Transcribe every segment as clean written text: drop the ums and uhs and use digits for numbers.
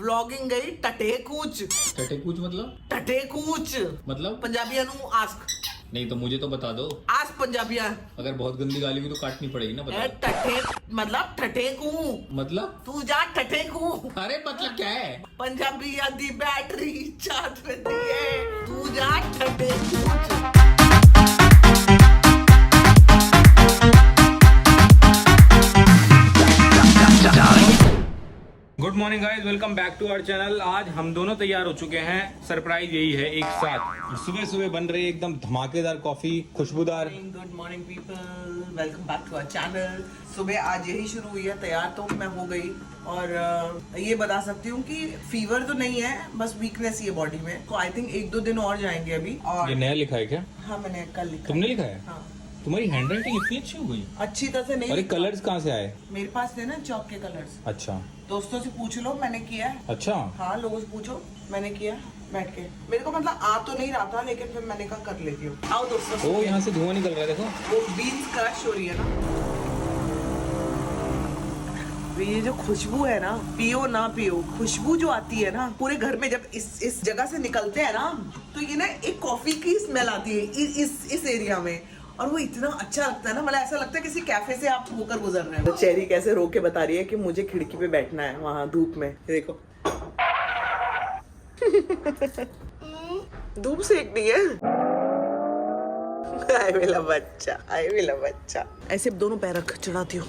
Vlogging गई टटे कूच मतलब पंजाबिया नु आस्क नहीं तो मुझे तो बता दो। आस्क पंजाबिया अगर बहुत गंदी गाली हुई तो काटनी पड़ेगी ना। बता। टटे मतलब टटे कू मतलब तू जा टटे कू। अरे मतलब क्या है? पंजाबिया दी बैटरी चार्ज रहती है, तू जा टटे कूच। Good morning guys, welcome back to our channel. आज हम दोनों तैयार हो चुके हैं। सरप्राइज यही है, एक साथ सुबह सुबह बन रही है एकदम धमाकेदार कॉफी, खुशबूदार। Good morning people, welcome back to our channel. सुबह आज यही शुरू हुई है, तैयार तो मैं हो गई और ये बता सकती हूँ कि फीवर तो नहीं है, बस वीकनेस ही है बॉडी में। तो आई थिंक 1-2 दिन और जाएंगे अभी। और ये नया लिखा है क्या? हाँ, मैंने कल लिखा। तुमने लिखा है? हाँ। तुम्हारी हैंडराइटिंग इतनी अच्छी हो गई। अच्छी तरह से नहीं। अरे कलर्स कहाँ से आए? मेरे पास थे ना चौक के कलर्स। अच्छा। दोस्तों से पूछ लो, मैंने किया है। अच्छा। हाँ, लोगों से पूछो, मैंने किया बैठ के। मेरे को मतलब आ तो नहीं रहा था, लेकिन फिर मैंने कहा कर लेती हूँ। आओ दोस्तों। ओ, यहाँ से धुआं निकल रहा है, देखो। वो बीन्स क्रश हो रही है ना। ये जो खुशबू है ना, पियो ना पियो, खुशबू जो आती है ना पूरे घर में, जब इस जगह से निकलते हैं ना, तो ये ना एक कॉफी की स्मेल आती है इस एरिया में। और वो इतना अच्छा लगता है ना, मतलब ऐसा लगता है किसी कैफे से आप होकर गुजर रहे हैं। तो चेरी कैसे रो के बता रही है कि मुझे खिड़की पे बैठना है वहाँ धूप में। देखो धूप सेकनी है। आए मेरा बच्चा, आए मेरा बच्चा। ऐसे दोनों पैर रख चढ़ाती हूँ।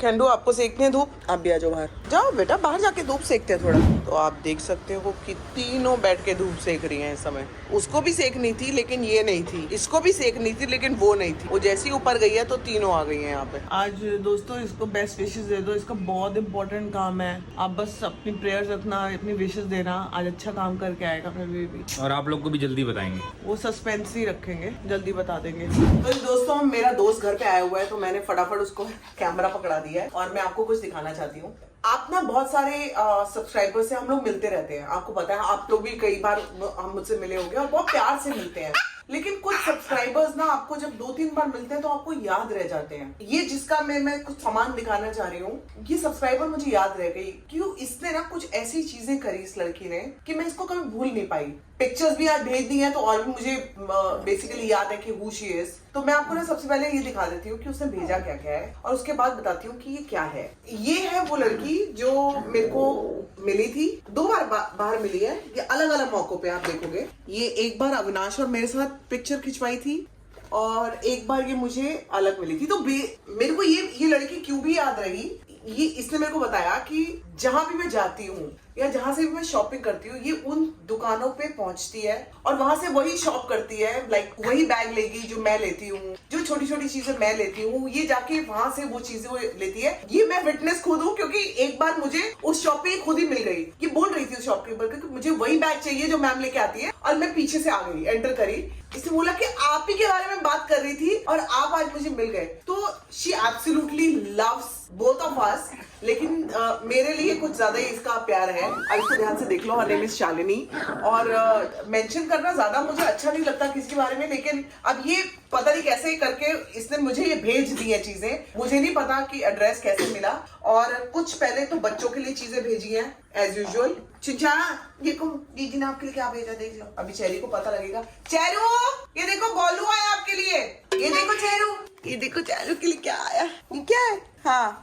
कैंडू, आपको सेकनी है धूप? आप भी आ जाओ बाहर। जाओ बेटा, बाहर जाके धूप सेकते हैं थोड़ा। तो आप देख सकते हो कि तीनों बैठ के धूप सेक रही हैं इस समय। उसको भी सेकनी थी लेकिन ये नहीं थी, इसको भी सेकनी थी लेकिन वो नहीं थी। वो जैसी ऊपर गई है तो तीनों आ गई हैं यहाँ पे। आज दोस्तों इसको बेस्ट विशेस दे दो, इसका बहुत इंपॉर्टेंट काम है। आप बस अपनी प्रेयर्स रखना, अपनी विशेस देना। आज अच्छा काम करके आएगा फिर भी। और आप लोग को भी जल्दी बताएंगे, वो सस्पेंस ही रखेंगे, जल्दी बता देंगे। तो दोस्तों मेरा दोस्त घर पे आया हुआ है, तो मैंने फटाफट उसको कैमरा पकड़ा दिया है और मैं आपको कुछ दिखाना चाहती हूँ। आप ना बहुत सारे सब्सक्राइबर से हम लोग मिलते रहते हैं, आपको पता है। आप लोग भी कई बार हम मुझसे मिले होंगे और बहुत प्यार से मिलते हैं। लेकिन कुछ सब्सक्राइबर्स ना आपको जब 2-3 बार मिलते हैं तो आपको याद रह जाते हैं। ये जिसका मैं कुछ सामान दिखाना चाह रही हूँ, ये सब्सक्राइबर मुझे याद रह गई। क्यों? इसने ना कुछ ऐसी चीजें करी इस लड़की ने कि मैं इसको कभी भूल नहीं पाई। पिक्चर्स भी आज भेज दी हैं तो और भी मुझे बेसिकली याद है कि हु शी इज। तो मैं आपको ना सबसे पहले ये दिखा देती हूँ कि उसने भेजा क्या क्या है, और उसके बाद बताती हूँ कि ये क्या है। ये है वो लड़की जो मेरे को मिली थी, 2 बार बाहर मिली है। ये अलग अलग मौकों पे आप देखोगे। ये एक बार अविनाश और मेरे साथ पिक्चर खिंचवाई थी और एक बार ये मुझे अलग मिली थी। तो मेरे को ये लड़की क्यों भी याद रही, ये इसने मेरे को बताया कि जहां भी मैं जाती हूँ या जहां से भी मैं शॉपिंग करती हूँ, ये उन दुकानों पे पहुंचती है और वहां से वही शॉप करती है। लाइक वही बैग लेगी जो मैं लेती हूँ, जो छोटी छोटी चीजें मैं लेती हूँ, ये जाके वहां से वो चीजें वो लेती है। ये मैं विटनेस खुद हूँ, क्योंकि एक बार मुझे उस शॉप पे खुद ही मिल गई। ये बोल रही थी उस शॉपकीपर को कि मुझे वही बैग चाहिए जो मैम लेके आती है, और मैं पीछे से आ गई, एंटर करी। इसने बोला कि आप ही के बारे में बात कर रही थी और आप आज मुझे मिल गए। तो she absolutely loves both of us. लेकिन मेरे लिए कुछ ज्यादा ही इसका प्यार है। अब इसको ध्यान से देख लो, हर नेम इज शालिनी। और मेंशन करना ज्यादा मुझे अच्छा नहीं लगता किसी के बारे में, लेकिन अब ये पता नहीं कैसे करके इसने मुझे ये भेज दी है चीजें। मुझे नहीं पता कि एड्रेस कैसे मिला। और कुछ पहले तो बच्चों के लिए चीजें भेजी हैं एज यूजुअल। चिंचा, ये को दीदी ने आपके लिए क्या भेजा देख लो। अभी चेरी को पता लगेगा। चेरू, ये देखो बोलू आया आपके लिए। ये देखो चेरू, ये देखो चेरू के लिए क्या आया। ये क्या है? हाँ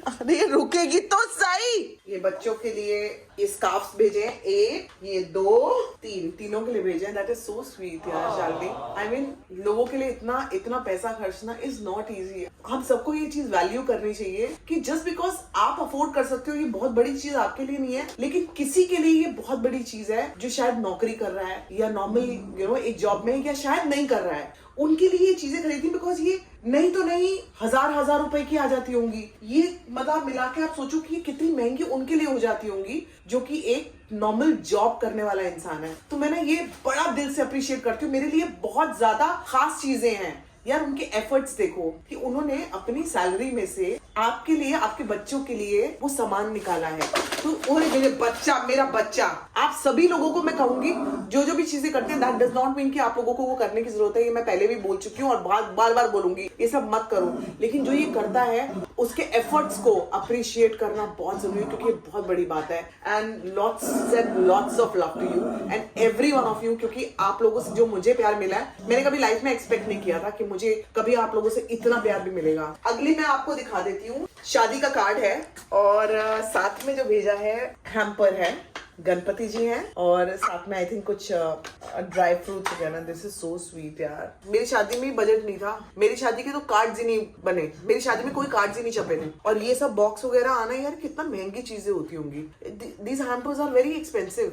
अरे रुकेगी तो सही। ये बच्चों के लिए ये स्कार्फ्स भेजे हैं, 1, ये 2, 3, तीनों के लिए भेजे हैं। दैट इज सो स्वीट यार शालिनी। आई मीन लोगों के लिए इतना पैसा खर्चना इज नॉट इजी। हम सबको ये चीज वैल्यू करनी चाहिए कि जस्ट बिकॉज आप अफोर्ड कर सकते हो, ये बहुत बड़ी चीज आपके लिए नहीं है, लेकिन किसी के लिए ये बहुत बड़ी चीज है जो शायद नौकरी कर रहा है या नॉर्मल एक जॉब में, या शायद नहीं कर रहा है। उनके लिए ये चीजें खरीदी, बिकॉज ये नहीं तो नहीं हजार रुपए की आ जाती होंगी। ये मतलब मिला के आप सोचो कि ये कितनी महंगी उनके लिए हो जाती होंगी, जो कि एक नॉर्मल जॉब करने वाला इंसान है। तो मैं ना ये बड़ा दिल से अप्रिशिएट करती हूँ। मेरे लिए बहुत ज्यादा खास चीजें हैं यार उनके एफर्ट्स देखो कि उन्होंने अपनी सैलरी में से आपके लिए, आपके बच्चों के लिए वो सामान निकाला है। तो ओरे मेरा बच्चा, आप सभी लोगों को मैं कहूंगी जो जो भी चीजें करते हैं, दैट डज नॉट मीन कि आप लोगों को वो करने की जरूरत है। ये मैं पहले भी बोल चुकी हूँ और बार बार बोलूंगी, ये सब मत करो। लेकिन जो ये करता है उसके एफर्ट्स को अप्रिशिएट करना बहुत जरूरी है, क्योंकि ये बहुत बड़ी बात है। And lots of love to you and every one of you, क्योंकि आप लोगों से जो मुझे प्यार मिला है, मैंने कभी लाइफ में एक्सपेक्ट नहीं किया था कि मुझे कभी आप लोगों से इतना प्यार भी मिलेगा। अगली मैं आपको दिखा देती हूँ, शादी का कार्ड है और साथ में जो भेजा है हैम्पर है, गणपति जी हैं और साथ में आई थिंक कुछ ड्राई फ्रूट्स वगैरह। दिस इज सो स्वीट यार। मेरी शादी में बजट नहीं था, मेरी शादी के तो कार्ड्स ही नहीं बने, मेरी शादी में कोई कार्ड्स ही नहीं छपे थे। और ये सब बॉक्स वगैरह आना यार कितना महंगी चीजें होती होंगी। These hampers are very expensive.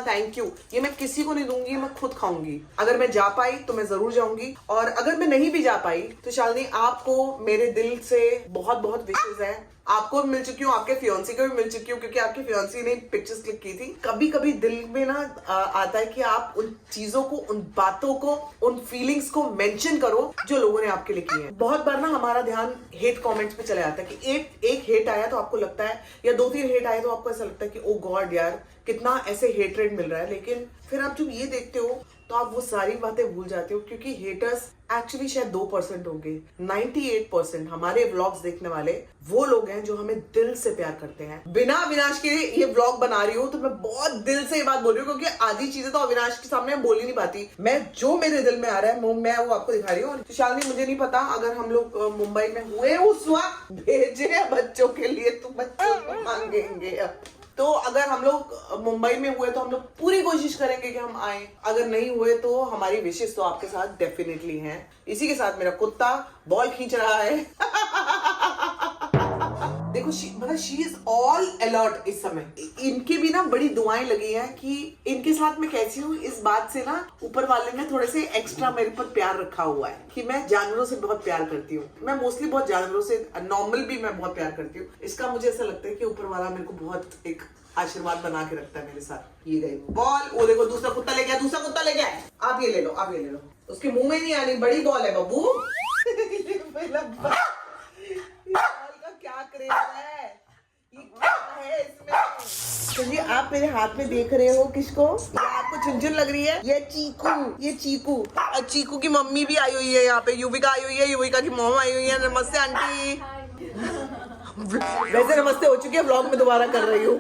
Thank you. ये मैं किसी को नहीं दूंगी, मैं खुद खाऊंगी। अगर मैं जा पाई तो मैं जरूर जाऊंगी, और अगर मैं नहीं भी जा पाई तो शालिनी आपको मेरे दिल से बहुत बहुत विशेष है। आपको मिल चुकी हूँ, आपके फियांसी को भी मिल चुकी हूँ, क्योंकि आपकी फियांसी ने पिक्चर्स क्लिक की थी। कभी कभी दिल में ना आता है कि आप उन चीजों को, उन बातों को, उन फीलिंग्स को मेंशन करो जो लोगों ने आपके लिए की है। बहुत बार ना हमारा ध्यान हेट कमेंट्स पे चला जाता है कि एक हेट आया तो आपको लगता है, या 2-3 हेट आए तो आपको ऐसा लगता है कि ओ गॉड यार कितना ऐसे हेटरेट मिल रहा है। लेकिन फिर आप जब ये देखते हो तो आप वो सारी बातें भूल जाते हो, क्योंकि हेटर्स एक्चुअली शायद 2% होंगे। 98% हमारे व्लॉग्स देखने वाले वो लोग हैं जो हमें दिल से प्यार करते हैं। बिना अविनाश के ये व्लॉग बना रही हूँ तो मैं बहुत दिल से ये बात बोल रही हूँ, क्योंकि आधी चीजें तो अविनाश के सामने बोल ही नहीं पाती। मैं जो मेरे दिल में आ रहा है मैं वो आपको दिखा रही हूँ। तो शालिनी मुझे नहीं पता, अगर हम लोग मुंबई में हुए उस वक्त भेजे बच्चों के लिए तो बच्चों को मांगेंगे। तो अगर हम लोग मुंबई में हुए तो हम लोग पूरी कोशिश करेंगे कि हम आए। अगर नहीं हुए तो हमारी विशेष तो आपके साथ डेफिनेटली हैं। इसी के साथ मेरा कुत्ता बॉल खींच रहा है। देखो मतलब शी इज ऑल अलर्ट इस समय। इनकी भी ना बड़ी दुआएं लगी हैं कि इनके साथ मैं कैसी हूँ। इस बात से ना ऊपर वाले ने थोड़े से एक्स्ट्रा मेरे पर प्यार रखा हुआ है कि मैं जानवरों से बहुत प्यार करती हूँ। मैं मोस्टली बहुत जानवरों से, नॉर्मल भी मैं बहुत प्यार करती हूँ। इसका मुझे ऐसा लगता है कि ऊपर वाला मेरे को बहुत एक आशीर्वाद बना के रखता है मेरे साथ। ये गई बॉल, वो देखो दूसरा कुत्ता ले गया, दूसरा कुत्ता ले गया। आप ये ले लो, आप ये ले लो। उसके मुंह में नहीं आनी, बड़ी बॉल है बब्बू। क्या क्रेज है, ये क्या है इसमें? तो जी आप मेरे हाथ में देख रहे हो किसको? ये आपको झुनझुन लग रही है? ये चीकू, ये चीकू। और चीकू की मम्मी भी आई हुई है यहाँ पे, युविका आई हुई है, युविका की मॉम आई हुई है। नमस्ते आंटी। वैसे नमस्ते हो चुकी है, व्लॉग में दोबारा कर रही हूँ।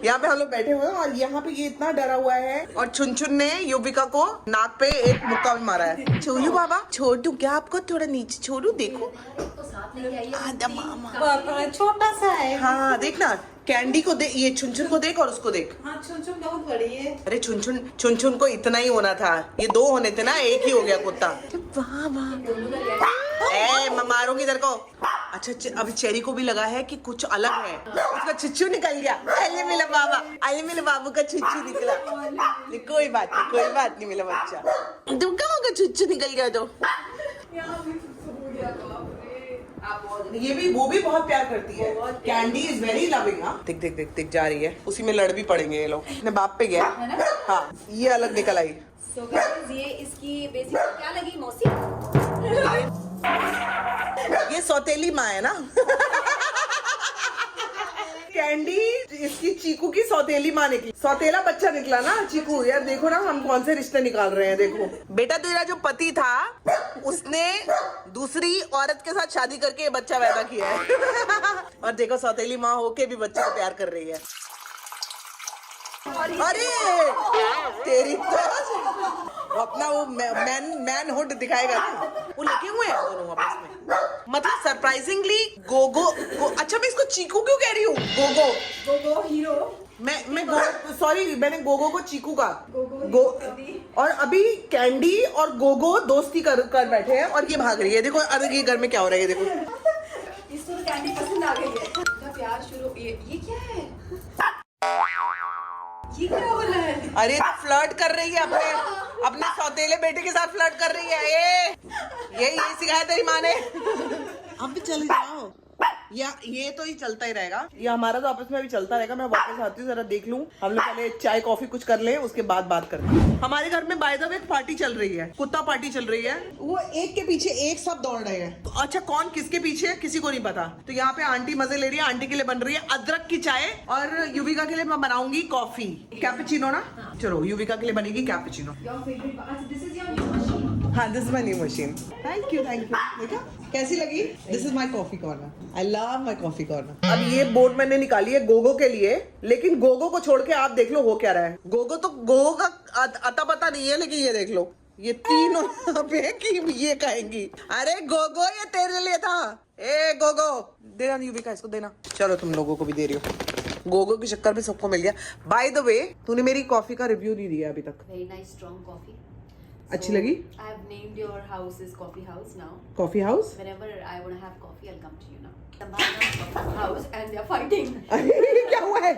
यहाँ पे हम लोग बैठे हुए हैं और यहाँ पे ये इतना डरा हुआ है, और छुनछुन ने युविका को नाक पे एक मुक्का भी मारा है। छोड़ू बाबा, छोड़ दूं क्या आपको? थोड़ा नीचे छोड़ू, देखो छोटा सा है। हाँ देखना, कैंडी को दे, ये छुनछुन को देख और उसको देख। हाँ छुनछुन बहुत बड़ी है। अरे छुनछुन को इतना ही होना था, ये 2 होने थे ना, एक ही हो गया कुत्ता। वाह वाह, मारोगी इधर को। अच्छा अभी चेरी को भी लगा है कि कुछ अलग है, उसका छिच्चू निकल गया। अले मेरा बाबा, अले मेरे बाबू का छिच्चू निकला। कोई बात नहीं मेरा बच्चा, तुम कहाँ का छिच्चू निकल गया तो। ये भी, वो भी बहुत प्यार करती है। Candy is very loving. हाँ देख देख देख देख जा रही है, उसी में लड़ भी पड़ेंगे ये लोग। अपने बाप पे गया। हाँ ये अलग निकल आई। So guys, ये इसकी बेसिक क्या लगी मौसी? ये सौतेली माँ है ना। कैंडी इसकी चीकू की सौतेली माँ निकली, सौतेला बच्चा निकला ना चीकू। यार देखो ना हम कौन से रिश्ते निकाल रहे हैं। देखो बेटा, तेरा जो पति था उसने दूसरी औरत के साथ शादी करके ये बच्चा पैदा किया है। और देखो सौतेली माँ होके भी बच्चे को प्यार कर रही है। अरे तेरी तो अपना वो मैनहुड दिखाएगा ना। वो लगे हुए हैं दोनों आपस में। मतलब सरप्राइजिंगली गोगो अच्छा मैं इसको चीकू क्यों कह रही हूँ? गोगो हीरो। मैंने गोगो को चीकू का और अभी कैंडी और गोगो दोस्ती कर बैठे हैं और ये भाग रही है। देखो अरे ये घर में क्या हो रहा है, ये देखो। इसको तो कैंडी पसंद आ गई है। क्या प्यार शुरू, ये क्या है? ये क्या हो रहा है? अरे तो फ्लर्ट कर रही है अपने सौतेले बेटे के साथ, फ्लर्ट कर रही है। ये यही सिखाया तेरी माँ ने। अब भी चले जाओ। या ये तो ही चलता ही रहेगा, ये हमारा तो आपस में अभी चलता रहेगा। मैं वापस आती हूँ, जरा देख लूँ, हम लोग पहले चाय कॉफी कुछ कर लें, उसके बाद बात करते हैं। हमारे घर में बाय द वे पार्टी चल रही है, कुत्ता पार्टी चल रही है। वो एक के पीछे एक सब दौड़ रहे हैं। तो अच्छा कौन किसके पीछे है किसी को नहीं पता। तो यहाँ पे आंटी मजे ले रही है, आंटी के लिए बन रही है अदरक की चाय और युविका के लिए मैं बनाऊंगी कॉफी, कैपुचिनो ना। चलो युविका के लिए बनेगी cappuccino. Your favorite? This is your new machine. हाँ, this is my new machine. Thank you thank you. देखा कैसी लगी? This is my coffee corner, I love my coffee corner. अब ये बोर्ड मैंने निकाली है गोगो के लिए, लेकिन गोगो को छोड़ के आप देख लो हो क्या रहा है। गोगो का अता पता नहीं है, लेकिन ये देख लो, ये तीनों यहाँ पे कि ये कहेंगी अरे गोगो ये तेरे लिए था। ए गोगो देना युविका, इसको देना। चलो तुम लोगों को भी दे रही हो। गोगो के चक्कर में सबको मिल गया। बाय द वे तूने मेरी कॉफी का रिव्यू नहीं दिया अभी तक। Very nice, strong coffee. अच्छी लगी? I have named your house as coffee house now. Coffee house. Whenever I want to have coffee, I'll come to you now. The house and they're fighting. ये क्या हुआ है?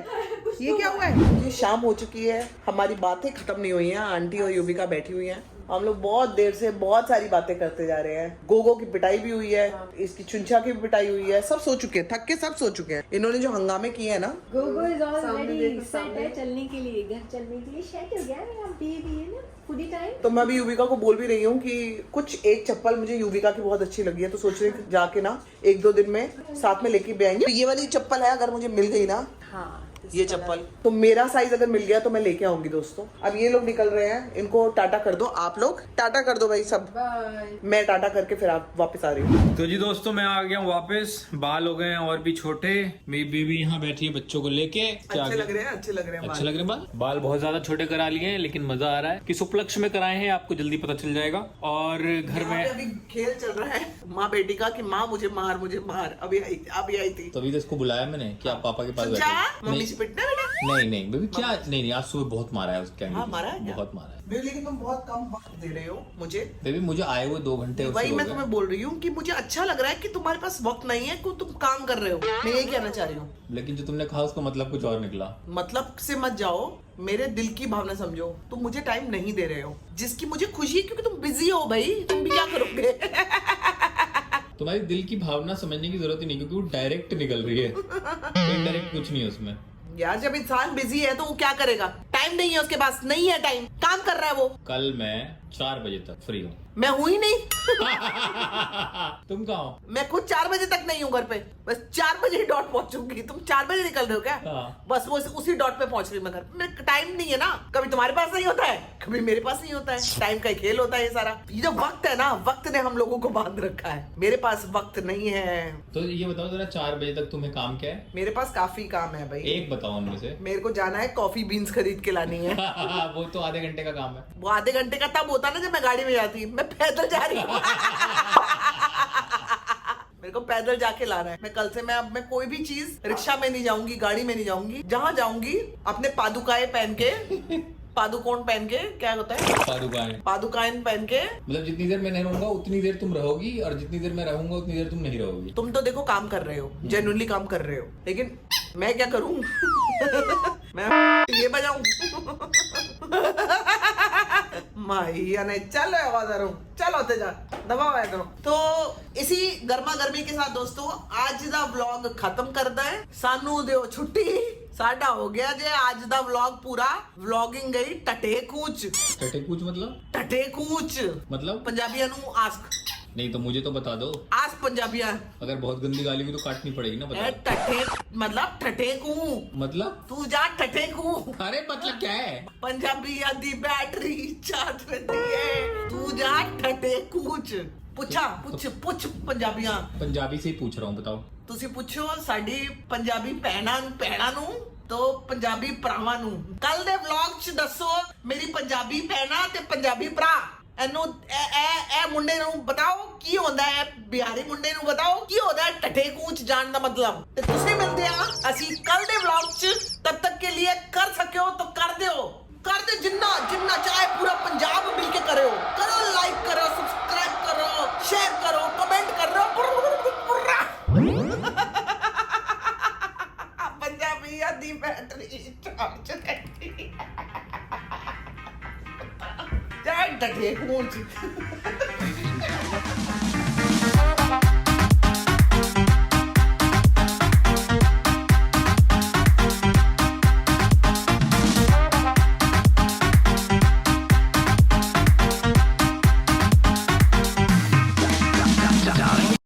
ये क्या हुआ है? ये शाम हो चुकी है, हमारी बातें खत्म नहीं हुई हैं। आंटी और युविका बैठी हुई हैं, हम लोग बहुत देर से बहुत सारी बातें करते जा रहे हैं। गोगो की पिटाई भी हुई है, इसकी चुंचा की भी पिटाई हुई है, सब सो चुके हैं, थक के सब सो चुके हैं। इन्होंने जो हंगामे किए हैं ना। गोगो इज ऑलरेडी सेट है चलने के लिए, घर चलने के लिए सेट हो गया है। हम बेबी है ना, खुद ही टाइम। तो मैं अभी युविका को बोल भी रही हूँ कि कुछ एक चप्पल मुझे युविका की बहुत अच्छी लगी है, तो सोच रही हूँ कि जाके ना 1-2 दिन में साथ में लेके भी आएंगे। तो ये वाली चप्पल है, अगर मुझे मिल गई ना ये चप्पल, तो मेरा साइज अगर मिल गया तो मैं लेके आऊंगी दोस्तों। अब ये लोग निकल रहे हैं, इनको टाटा कर दो। आप लोग टाटा कर दो भाई सब। मैं टाटा करके फिर आप वापस आ रही हूँ। तो जी दोस्तों मैं आ गया हूँ वापस। बाल हो गए हैं और भी छोटे। मेरी बेबी यहाँ बैठी है बच्चों को लेके। अच्छे लग रहे हैं, अच्छे लग रहे हैं अच्छे लग रहे हैं बाल। बाल बहुत ज्यादा छोटे करा लिए हैं, लेकिन मजा आ रहा है। किस उपलक्ष्य में कराए हैं आपको जल्दी पता चल जाएगा। और घर में अभी खेल चल रहा है माँ बेटी का कि माँ मुझे मार मुझे मार। अभी आई थी तभी तो इसको बुलाया मैंने कि आप पापा के पास जा बैठो। मम्मी से पिटना है बेटा। नहीं बेबी क्या, नहीं आज सुबह बहुत मारा है उसके। हाँ, मारा है क्या? बहुत मारा है बेबी, लेकिन तुम बहुत कम वक्त दे रहे हो मुझे। बेबी। मुझे आए हुए 2 घंटे उससे वही हो मैं गए। तुम्हें बोल रही हूँ कि मुझे अच्छा लग रहा है कि तुम्हारे पास वक्त नहीं है, कि तुम काम कर रहे हो। मैं यही कहना चाह रही हूँ। लेकिन जो तुमने कहा उसका मतलब कुछ और निकला। मतलब से मत जाओ, मेरे दिल की भावना समझो। तुम मुझे टाइम नहीं दे रहे हो, जिसकी मुझे खुशी है, क्योंकि तुम बिजी हो भाई। तुम भी क्या करोगे? तुम्हारी दिल की भावना समझने की जरूरत ही नहीं, क्योंकि वो डायरेक्ट निकल रही है। इनडायरेक्ट कुछ नहीं है उसमें। यार जब इंसान बिजी है तो वो क्या करेगा? टाइम नहीं है उसके पास, नहीं है टाइम, काम कर रहा है वो। कल मैं 4 बजे तक फ्री हूँ। मैं हूं ही नहीं। तुम कहाँ हो? मैं खुद 4 बजे तक नहीं हूँ घर पे। बस 4 बजे डॉट पहुंचूंगी। तुम 4 बजे निकल रहे हो क्या? हाँ। बस वो उसी डॉट पे पहुंच रही हूँ मैं घर पे। मेरे टाइम नहीं है ना। कभी तुम्हारे पास नहीं होता है, कभी मेरे पास नहीं होता है। टाइम का खेल होता है ये सारा। ये जो वक्त है ना, वक्त ने हम लोगों को बांध रखा है। मेरे पास वक्त नहीं है। तो ये बताओ जरा, 4 बजे तक तुम्हें काम क्या है? मेरे पास काफी काम है भाई। एक बताओ उनमें से। मेरे को जाना है कॉफी बीन्स खरीद के लानी है। वो तो आधे घंटे का काम है। वो आधे घंटे का तब होता ना जब मैं गाड़ी में जाती। मैं पैदल जा रही हूँ। मेरे को पैदल जाके लाना है। मैं कल से अब मैं कोई भी चीज रिक्शा में नहीं जाऊंगी, गाड़ी में नहीं जाऊंगी। जहाँ जाऊंगी अपने पादुकाएं पहन के, पादुकोण पहन के, क्या होता है पादुकाएं पहन के। मतलब जितनी देर मैं नहीं रहूंगा उतनी देर तुम रहोगी, और जितनी देर मैं रहूंगा उतनी देर तुम नहीं रहोगी। तुम तो देखो काम कर रहे हो, जेन्युइनली काम कर रहे हो, लेकिन मैं क्या करूं? मैं ये बजाऊं? माहिया ने चलो आवाज़ चलो ते जा दबाओ करो। तो इसी गर्मा गर्मी के साथ दोस्तों आज दा व्लॉग खत्म करदा है। सानू दियो छुट्टी, साडा हो गया जे आज दा व्लॉग पूरा। व्लॉगिंग गई टटे कूच। टटे कूच मतलब? टटे कूच मतलब पंजाबियां नु आस्क। नहीं तो मुझे तो बता दो। आज पंजाबियां अगर बहुत गंदी गाली हुई तो काटनी पड़ेगी ना। बता। टटे मतलब ठठे कू। मतलब तू जा ठठे कू। अरे मतलब क्या है? पंजाबियां दी बैटरी चाट रही है। तू जा ठठे कूच। ਪੁੱਛ ਪੰਜਾਬੀਆਂ। पंजाबी से ही पूछ रहा हूँ, बताओ। ਤੁਸੀਂ ਪੁੱਛੋ ਸਾਡੀ ਪੰਜਾਬੀ ਭੈਣਾਂ ਨੂੰ तो ਪੰਜਾਬੀ ਭਰਾਵਾਂ ਨੂੰ। ਕੱਲ ਦੇ ਵਲੌਗ 'ਚ ਦੱਸੋ ਮੇਰੀ ਪੰਜਾਬੀ ਭੈਣਾਂ ਤੇ ਪੰਜਾਬੀ ਭਰਾ ਇਹਨੂੰ ਇਹ ਮੁੰਡੇ ਨੂੰ ਬਤਾਓ ਕੀ ਹੁੰਦਾ ਹੈ। ਬਿਹਾਰੀ ਮੁੰਡੇ ਨੂੰ ਬਤਾਓ ਕੀ ਹੁੰਦਾ ਹੈ ਠੱਠੇ ਕੂਚ ਜਾਣ ਦਾ ਮਤਲਬ। ਤੇ ਤੁਸੀਂ ਮਿਲਦੇ ਆ ਅਸੀਂ ਕੱਲ ਦੇ ਵਲੌਗ 'ਚ। तब तक के लिए कर सके हो तो कर दे जिन्ना चाहे पूरा पंजाब मिलके करो लाइक करो, सब्सक्राइब करो, शेयर करो, कमेंट करो। पंजाबी आदि बैटरी चार्ज रहती है। जय डटे कूंच।